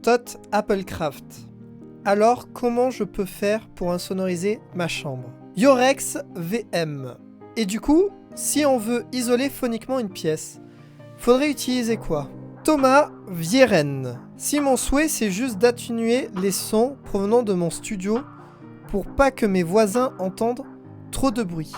Tot Applecraft. Alors, comment je peux faire pour insonoriser ma chambre? Yorex VM. Et du coup, si on veut isoler phoniquement une pièce, faudrait utiliser quoi? Thomas Vieren. Si mon souhait c'est juste d'atténuer les sons provenant de mon studio pour pas que mes voisins entendent trop de bruit,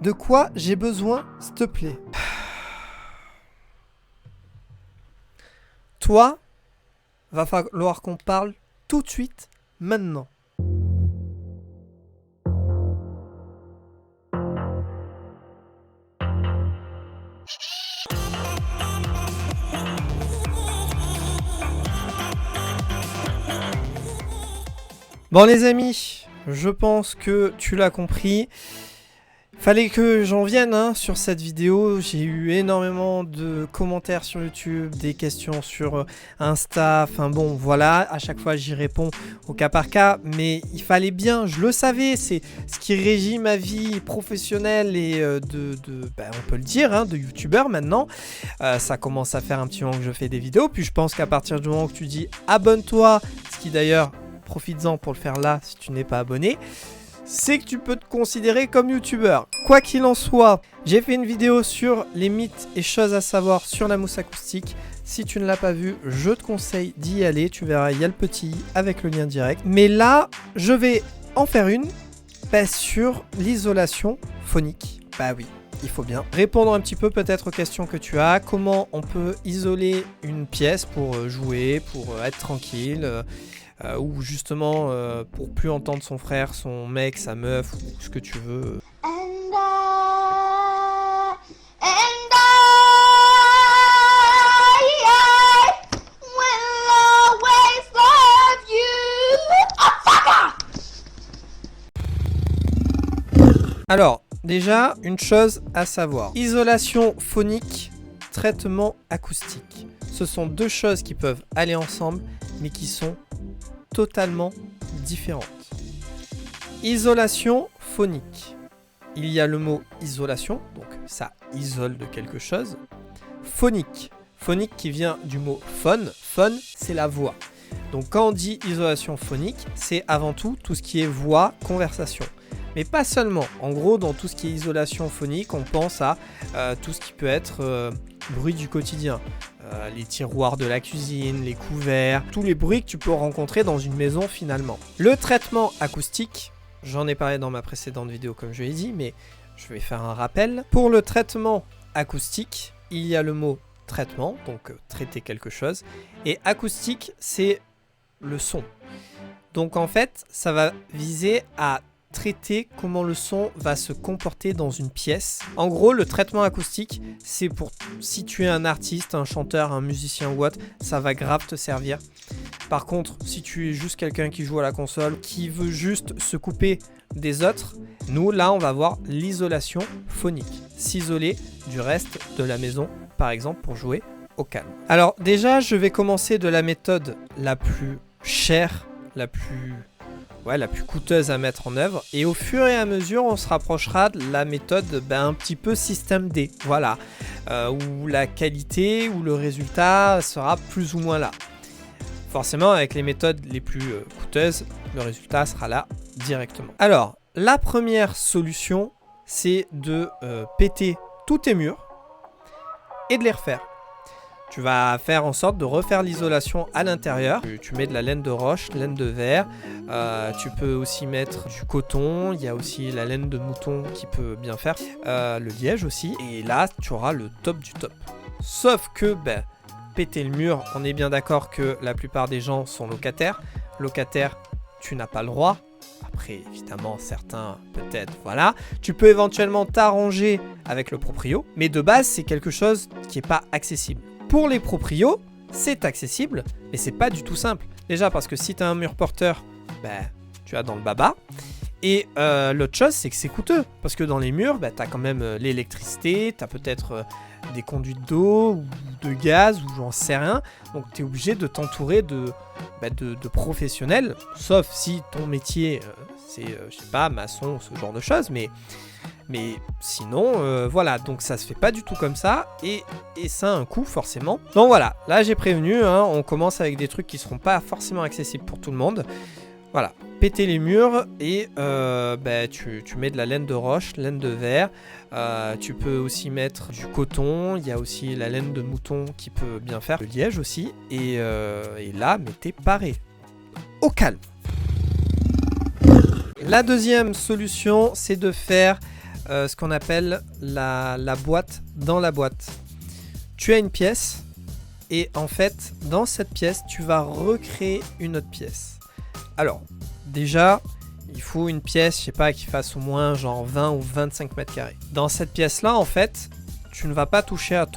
de quoi j'ai besoin, s'il te plaît? Toi, va falloir qu'on parle tout de suite, maintenant. Bon les amis, je pense que tu l'as compris. Fallait que j'en vienne sur cette vidéo. J'ai eu énormément de commentaires sur YouTube, des questions sur Insta. Enfin bon, voilà, à chaque fois j'y réponds au cas par cas. Mais il fallait bien, je le savais, c'est ce qui régit ma vie professionnelle et on peut le dire, de youtubeur maintenant. Ça commence à faire un petit moment que je fais des vidéos. Puis je pense qu'à partir du moment que tu dis abonne-toi, ce qui d'ailleurs, profites-en pour le faire là si tu n'es pas abonné, c'est que tu peux te considérer comme youtubeur. Quoi qu'il en soit, j'ai fait une vidéo sur les mythes et choses à savoir sur la mousse acoustique. Si tu ne l'as pas vu, je te conseille d'y aller. Tu verras, il y a le petit i avec le lien direct. Mais là, je vais en faire une sur l'isolation phonique. Bah oui, il faut bien répondre un petit peu peut-être aux questions que tu as. Comment on peut isoler une pièce pour jouer, pour être tranquille ou justement pour plus entendre son frère, son mec, sa meuf ou ce que tu veux. Alors, déjà, une chose à savoir. Isolation phonique, traitement acoustique. Ce sont deux choses qui peuvent aller ensemble, mais qui sont totalement différentes. Isolation phonique. Il y a le mot isolation, donc ça isole de quelque chose. Phonique. Phonique qui vient du mot phone. Phone, c'est la voix. Donc quand on dit isolation phonique, c'est avant tout ce qui est voix, conversation. Mais pas seulement. En gros, dans tout ce qui est isolation phonique, on pense à tout ce qui peut être bruit du quotidien. Les tiroirs de la cuisine, les couverts, tous les bruits que tu peux rencontrer dans une maison finalement. Le traitement acoustique, j'en ai parlé dans ma précédente vidéo comme je l'ai dit, mais je vais faire un rappel. Pour le traitement acoustique, il y a le mot traitement, donc traiter quelque chose, et acoustique, c'est le son. Donc en fait, ça va viser à traiter comment le son va se comporter dans une pièce. En gros, le traitement acoustique, c'est pour si tu es un artiste, un chanteur, un musicien ou autre, ça va grave te servir. Par contre, si tu es juste quelqu'un qui joue à la console, qui veut juste se couper des autres, nous, là, on va voir l'isolation phonique. S'isoler du reste de la maison, par exemple, pour jouer au calme. Alors déjà, je vais commencer de la méthode la plus chère, la plus coûteuse à mettre en œuvre, et au fur et à mesure on se rapprochera de la méthode un petit peu système D, voilà, où la qualité ou le résultat sera plus ou moins là. Forcément avec les méthodes les plus coûteuses, le résultat sera là directement. Alors la première solution, c'est de péter tous tes murs et de les refaire. Tu vas faire en sorte de refaire l'isolation à l'intérieur. Tu mets de la laine de roche, laine de verre. Tu peux aussi mettre du coton. Il y a aussi la laine de mouton qui peut bien faire. Le liège aussi. Et là, tu auras le top du top. Sauf que, péter le mur, on est bien d'accord que la plupart des gens sont locataires. Locataire, tu n'as pas le droit. Après, évidemment, certains, peut-être, voilà. Tu peux éventuellement t'arranger avec le proprio. Mais de base, c'est quelque chose qui n'est pas accessible. Pour les proprios, c'est accessible, mais c'est pas du tout simple. Déjà parce que si tu as un mur porteur, tu as dans le baba. Et l'autre chose, c'est que c'est coûteux. Parce que dans les murs, tu as quand même l'électricité, tu as peut-être des conduites d'eau ou de gaz ou j'en sais rien. Donc tu es obligé de t'entourer de professionnels. Sauf si ton métier, c'est, je sais pas, maçon, ce genre de choses. Mais Mais sinon, voilà, donc ça se fait pas du tout comme ça, et ça a un coût forcément. Donc voilà, là j'ai prévenu, hein, on commence avec des trucs qui seront pas forcément accessibles pour tout le monde. Voilà, péter les murs, et tu mets de la laine de roche, laine de verre, tu peux aussi mettre du coton, il y a aussi la laine de mouton qui peut bien faire, le liège aussi, et là, mais t'es paré. Au calme. La deuxième solution, c'est de faire ce qu'on appelle la boîte dans la boîte. Tu as une pièce et en fait, dans cette pièce, tu vas recréer une autre pièce. Alors, déjà, il faut une pièce, je sais pas, qui fasse au moins genre 20 ou 25 mètres carrés. Dans cette pièce-là, en fait, tu ne vas pas toucher à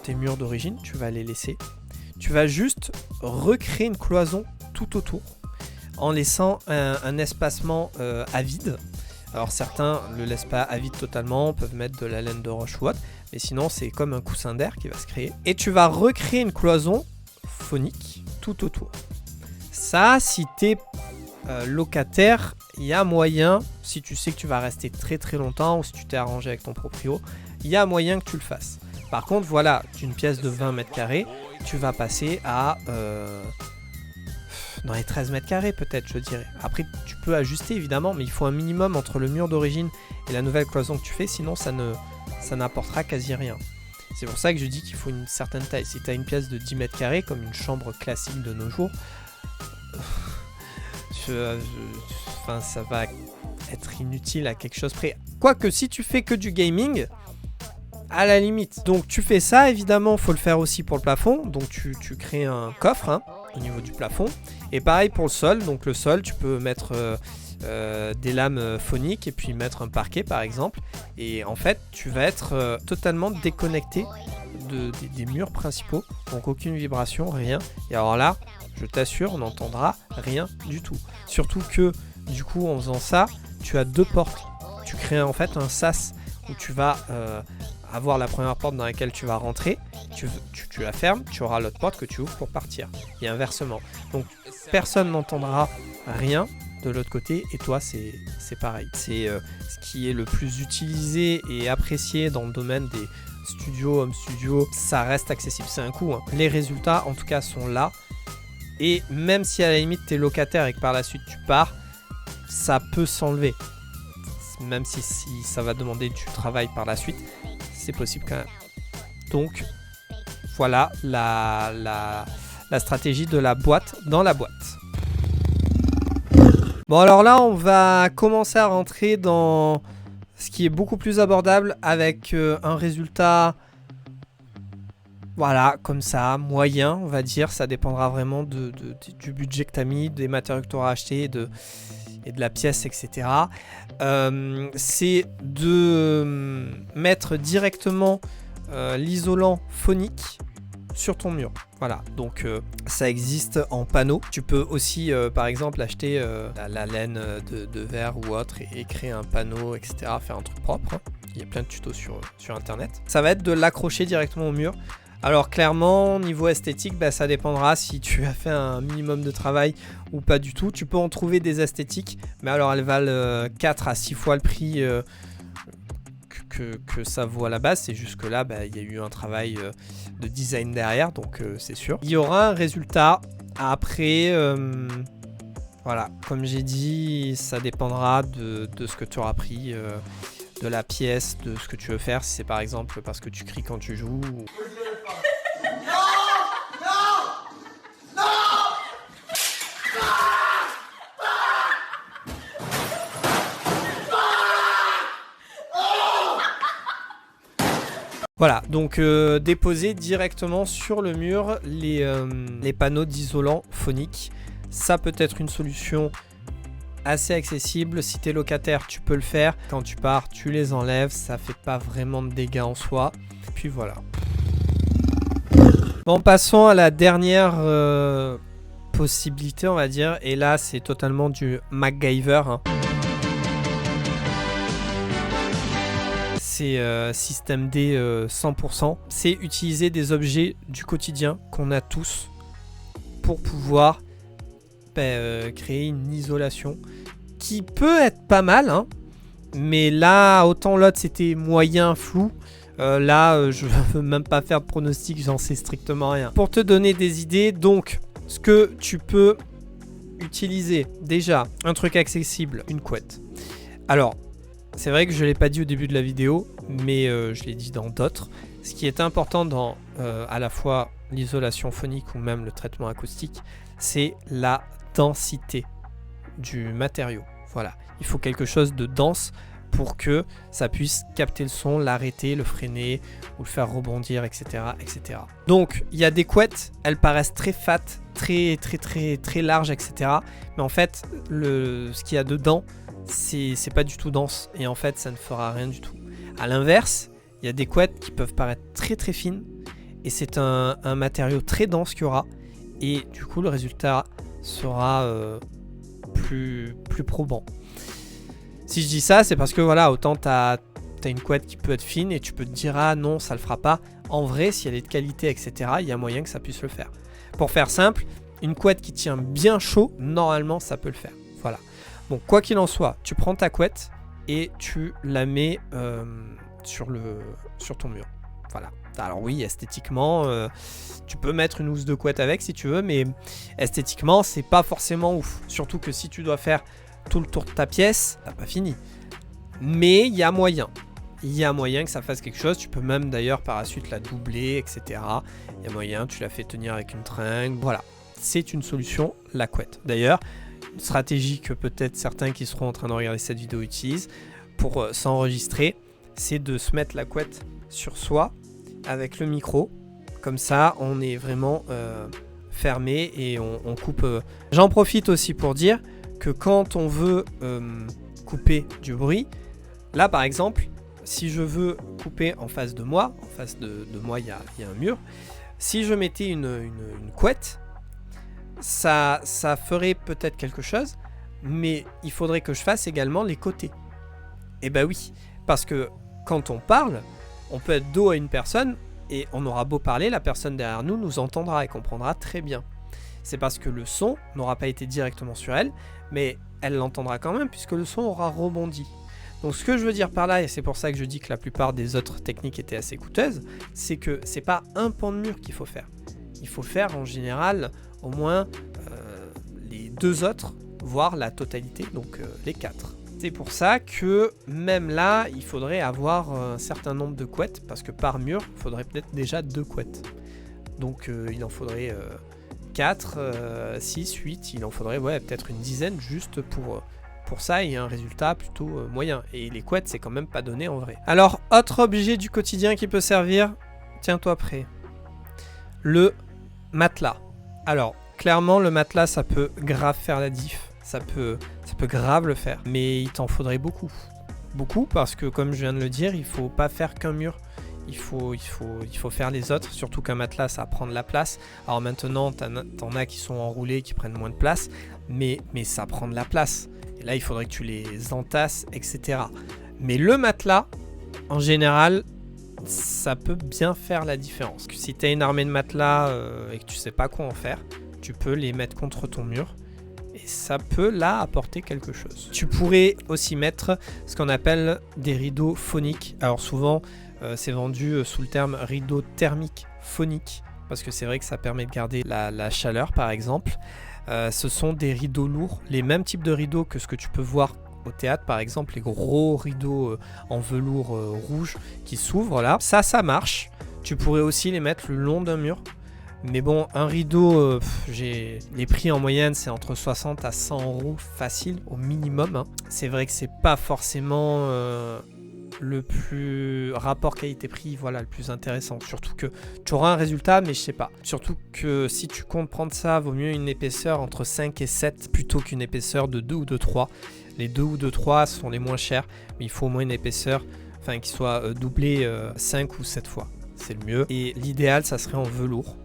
tes murs d'origine, tu vas les laisser. Tu vas juste recréer une cloison tout autour, en laissant un espacement à vide. Alors certains ne le laissent pas à vide totalement, peuvent mettre de la laine de roche ou autre, mais sinon c'est comme un coussin d'air qui va se créer. Et tu vas recréer une cloison phonique tout autour. Ça, si tu es locataire, il y a moyen, si tu sais que tu vas rester très très longtemps, ou si tu t'es arrangé avec ton proprio, il y a moyen que tu le fasses. Par contre, voilà, d'une pièce de 20 mètres carrés, tu vas passer à... dans les 13 mètres carrés peut-être, je dirais. Après, tu peux ajuster évidemment, mais il faut un minimum entre le mur d'origine et la nouvelle cloison que tu fais, sinon ça n'apportera quasi rien. C'est pour ça que je dis qu'il faut une certaine taille. Si tu as une pièce de 10 mètres carrés, comme une chambre classique de nos jours, ça va être inutile à quelque chose près. Quoique, si tu fais que du gaming, à la limite. Donc tu fais ça, évidemment, il faut le faire aussi pour le plafond. Donc tu crées un coffre, hein, au niveau du plafond. Et pareil pour le sol. Donc le sol, tu peux mettre des lames phoniques et puis mettre un parquet par exemple. Et en fait, tu vas être totalement déconnecté des murs principaux. Donc aucune vibration, rien. Et alors là, je t'assure, on n'entendra rien du tout. Surtout que du coup, en faisant ça, tu as deux portes. Tu crées en fait un sas où tu vas... avoir la première porte dans laquelle tu vas rentrer, tu la fermes, tu auras l'autre porte que tu ouvres pour partir, et inversement. Donc personne n'entendra rien de l'autre côté, et toi c'est pareil. C'est ce qui est le plus utilisé et apprécié dans le domaine des studios, home studios, ça reste accessible, c'est un coût, hein. Les résultats en tout cas sont là, et même si à la limite tu es locataire et que par la suite tu pars, ça peut s'enlever. Même si ça va demander du travail par la suite, c'est possible quand même. Donc voilà la stratégie de la boîte dans la boîte. Bon, alors là on va commencer à rentrer dans ce qui est beaucoup plus abordable, avec un résultat, voilà, comme ça, moyen on va dire. Ça dépendra vraiment du budget que tu as mis, des matériaux que tu auras acheté, et de la pièce, etc. C'est de mettre directement l'isolant phonique sur ton mur. Voilà, donc ça existe en panneau. Tu peux aussi, par exemple, acheter la laine de verre ou autre et créer un panneau, etc. Faire un truc propre, hein. Il y a plein de tutos sur internet. Ça va être de l'accrocher directement au mur. Alors clairement, niveau esthétique, ça dépendra si tu as fait un minimum de travail ou pas du tout. Tu peux en trouver des esthétiques, mais alors elles valent 4 à 6 fois le prix que ça vaut à la base. C'est juste que là, il y a eu un travail de design derrière, donc c'est sûr. Il y aura un résultat. Après, voilà, comme j'ai dit, ça dépendra de ce que tu auras pris, de la pièce, de ce que tu veux faire. Si c'est par exemple parce que tu cries quand tu joues... Voilà, donc déposer directement sur le mur les panneaux d'isolant phonique. Ça peut être une solution assez accessible. Si tu es locataire, tu peux le faire. Quand tu pars, tu les enlèves. Ça fait pas vraiment de dégâts en soi. Et puis voilà. Bon, passons à la dernière possibilité, on va dire. Et là, c'est totalement du MacGyver, hein. C'est système D 100%. C'est utiliser des objets du quotidien qu'on a tous pour pouvoir créer une isolation qui peut être pas mal, hein, Mais là, autant l'autre c'était moyen, flou. Là, je veux même pas faire de pronostic, j'en sais strictement rien. Pour te donner des idées, donc, ce que tu peux utiliser, déjà, un truc accessible, une couette. Alors, c'est vrai que je ne l'ai pas dit au début de la vidéo, mais je l'ai dit dans d'autres. Ce qui est important dans à la fois l'isolation phonique ou même le traitement acoustique, c'est la densité du matériau. Voilà, il faut quelque chose de dense pour que ça puisse capter le son, l'arrêter, le freiner ou le faire rebondir, etc., etc. Donc, il y a des couettes, elles paraissent très fat, très larges, etc. Mais en fait, ce qu'il y a dedans, c'est pas du tout dense et en fait, ça ne fera rien du tout. À l'inverse, il y a des couettes qui peuvent paraître très fines et c'est un matériau très dense qu'il y aura et du coup, le résultat sera plus probant. Si je dis ça, c'est parce que voilà, autant t'as une couette qui peut être fine et tu peux te dire ah non, ça le fera pas. En vrai, si elle est de qualité, etc., il y a moyen que ça puisse le faire. Pour faire simple, une couette qui tient bien chaud, normalement, ça peut le faire. Voilà. Bon, quoi qu'il en soit, tu prends ta couette et tu la mets sur ton mur. Voilà. Alors oui, esthétiquement, tu peux mettre une housse de couette avec si tu veux, mais esthétiquement, c'est pas forcément ouf. Surtout que si tu dois faire tout le tour de ta pièce, t'as pas fini. Mais il y a moyen. Il y a moyen que ça fasse quelque chose. Tu peux même d'ailleurs par la suite la doubler, etc. Il y a moyen, tu la fais tenir avec une tringle. Voilà, c'est une solution, la couette. D'ailleurs, une stratégie que peut-être certains qui seront en train de regarder cette vidéo utilisent pour s'enregistrer, c'est de se mettre la couette sur soi avec le micro. Comme ça, on est vraiment fermé et on coupe. J'en profite aussi pour dire que quand on veut couper du bruit, là par exemple, si je veux couper en face de moi, il y a un mur, si je mettais une couette, ça ferait peut-être quelque chose, mais il faudrait que je fasse également les côtés. Et bah oui, parce que quand on parle, on peut être dos à une personne et on aura beau parler, la personne derrière nous entendra et comprendra très bien. C'est parce que le son n'aura pas été directement sur elle, mais elle l'entendra quand même puisque le son aura rebondi. Donc ce que je veux dire par là, et c'est pour ça que je dis que la plupart des autres techniques étaient assez coûteuses, c'est que c'est pas un pan de mur qu'il faut faire. Il faut faire en général au moins les 2 autres, voire la totalité, donc les 4. C'est pour ça que même là, il faudrait avoir un certain nombre de couettes, parce que par mur, il faudrait peut-être déjà 2 couettes. Donc il en faudrait 4, 6, 8, il en faudrait peut-être une dizaine juste pour ça et un résultat plutôt moyen. Et les couettes, c'est quand même pas donné en vrai. Alors, autre objet du quotidien qui peut servir, tiens-toi prêt, le matelas. Alors, clairement, le matelas, ça peut grave faire la diff. Ça peut grave le faire. Mais il t'en faudrait beaucoup. Beaucoup parce que, comme je viens de le dire, il faut pas faire qu'un mur. Il faut faire les autres, surtout qu'un matelas, ça prend de la place. Alors maintenant, t'en as qui sont enroulés, qui prennent moins de place, mais ça prend de la place. Et là, il faudrait que tu les entasses, etc. Mais le matelas, en général, ça peut bien faire la différence. Si tu as une armée de matelas et que tu sais pas quoi en faire, tu peux les mettre contre ton mur. Et ça peut là apporter quelque chose. Tu pourrais aussi mettre ce qu'on appelle des rideaux phoniques. Alors souvent, c'est vendu sous le terme rideau thermique phonique. Parce que c'est vrai que ça permet de garder la chaleur, par exemple. Ce sont des rideaux lourds, les mêmes types de rideaux que ce que tu peux voir au théâtre, par exemple, les gros rideaux en velours rouge qui s'ouvrent là. Ça marche. Tu pourrais aussi les mettre le long d'un mur. Mais bon, un rideau, les prix en moyenne, c'est entre 60 à 100 euros facile, au minimum. Hein. C'est vrai que c'est pas forcément le plus rapport qualité-prix, voilà, le plus intéressant. Surtout que tu auras un résultat, mais je sais pas. Surtout que si tu comptes prendre ça, vaut mieux une épaisseur entre 5 et 7 plutôt qu'une épaisseur de 2 ou de 3. Les 2 ou de 3 sont les moins chers, mais il faut au moins une épaisseur qui soit doublée 5 ou 7 fois. C'est le mieux. Et l'idéal, ça serait en velours.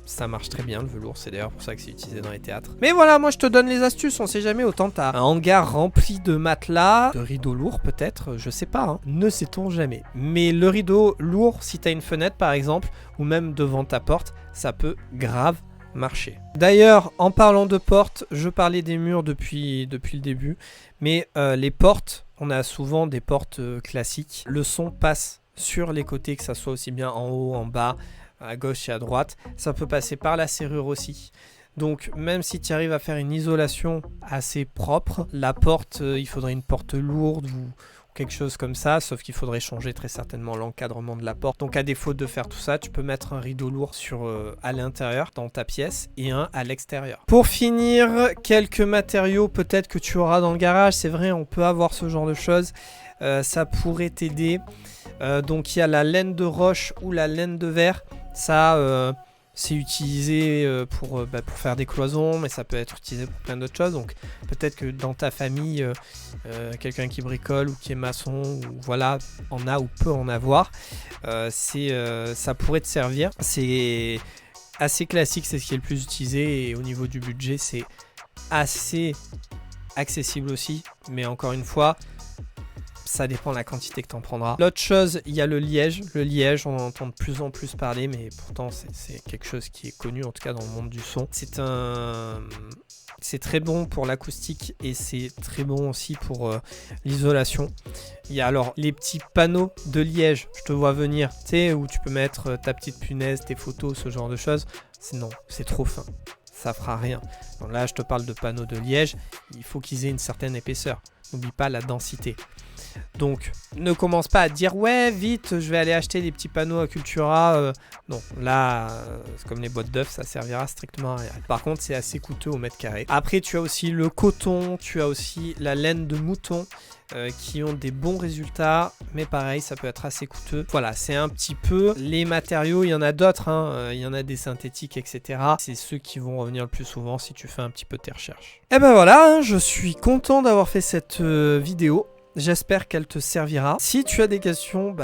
Ça marche très bien le velours, c'est d'ailleurs pour ça que c'est utilisé dans les théâtres. Mais voilà, moi je te donne les astuces, on sait jamais, autant t'as un hangar rempli de matelas, de rideaux lourds peut-être, je sais pas, hein. Ne sait-on jamais. Mais le rideau lourd, si t'as une fenêtre par exemple, ou même devant ta porte, ça peut grave marcher. D'ailleurs, en parlant de portes, je parlais des murs depuis le début, mais les portes, on a souvent des portes classiques. Le son passe sur les côtés, que ça soit aussi bien en haut, en bas, à gauche et à droite. Ça peut passer par la serrure aussi. Donc même si tu arrives à faire une isolation assez propre, la porte, il faudrait une porte lourde ou quelque chose comme ça, sauf qu'il faudrait changer très certainement l'encadrement de la porte. Donc à défaut de faire tout ça, tu peux mettre un rideau lourd à l'intérieur dans ta pièce et un à l'extérieur. Pour finir, quelques matériaux peut-être que tu auras dans le garage. C'est vrai, on peut avoir ce genre de choses. Ça pourrait t'aider. Donc il y a la laine de roche ou la laine de verre. Ça... c'est utilisé pour faire des cloisons, mais ça peut être utilisé pour plein d'autres choses. Donc peut-être que dans ta famille, quelqu'un qui bricole ou qui est maçon, ou voilà, en a ou peut en avoir, ça pourrait te servir. C'est assez classique, c'est ce qui est le plus utilisé, et au niveau du budget, c'est assez accessible aussi. Mais encore une fois, ça dépend de la quantité que tu en prendras. L'autre chose, il y a le liège. Le liège, on en entend de plus en plus parler, mais pourtant c'est quelque chose qui est connu, en tout cas dans le monde du son. C'est très bon pour l'acoustique et c'est très bon aussi pour l'isolation. Il y a alors les petits panneaux de liège, je te vois venir, tu sais, où tu peux mettre ta petite punaise, tes photos, ce genre de choses. Non, c'est trop fin. Ça fera rien. Donc là, je te parle de panneaux de liège. Il faut qu'ils aient une certaine épaisseur. N'oublie pas la densité. Donc, ne commence pas à dire ouais, vite, je vais aller acheter des petits panneaux à Cultura. Non, là, c'est comme les boîtes d'œufs, ça servira strictement à rien. Par contre, c'est assez coûteux au mètre carré. Après, tu as aussi le coton, tu as aussi la laine de mouton qui ont des bons résultats, mais pareil, ça peut être assez coûteux. Voilà, c'est un petit peu les matériaux. Il y en a d'autres, hein. Il y en a des synthétiques, etc. C'est ceux qui vont revenir le plus souvent si tu fais un petit peu tes recherches. Et ben voilà, hein, je suis content d'avoir fait cette vidéo. J'espère qu'elle te servira. Si tu as des questions,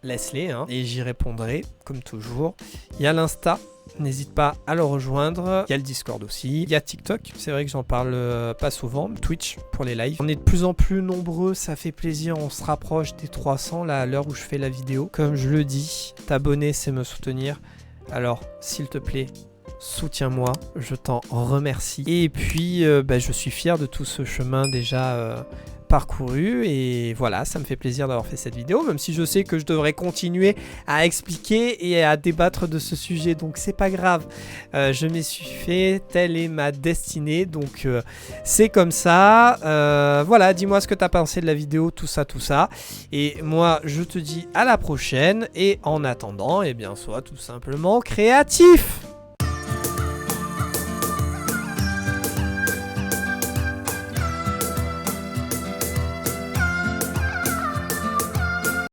laisse-les hein, et j'y répondrai comme toujours. Il y a l'Insta, n'hésite pas à le rejoindre. Il y a le Discord aussi. Il y a TikTok, c'est vrai que j'en parle pas souvent. Twitch pour les lives. On est de plus en plus nombreux, ça fait plaisir. On se rapproche des 300 là à l'heure où je fais la vidéo. Comme je le dis, t'abonner c'est me soutenir. Alors s'il te plaît, soutiens-moi, je t'en remercie. Et puis je suis fier de tout ce chemin déjà parcouru, et voilà, ça me fait plaisir d'avoir fait cette vidéo, même si je sais que je devrais continuer à expliquer et à débattre de ce sujet, donc c'est pas grave, je m'y suis fait, telle est ma destinée, donc c'est comme ça. Voilà, dis-moi ce que tu as pensé de la vidéo, tout ça, et moi je te dis à la prochaine, et en attendant, eh bien sois tout simplement créatif.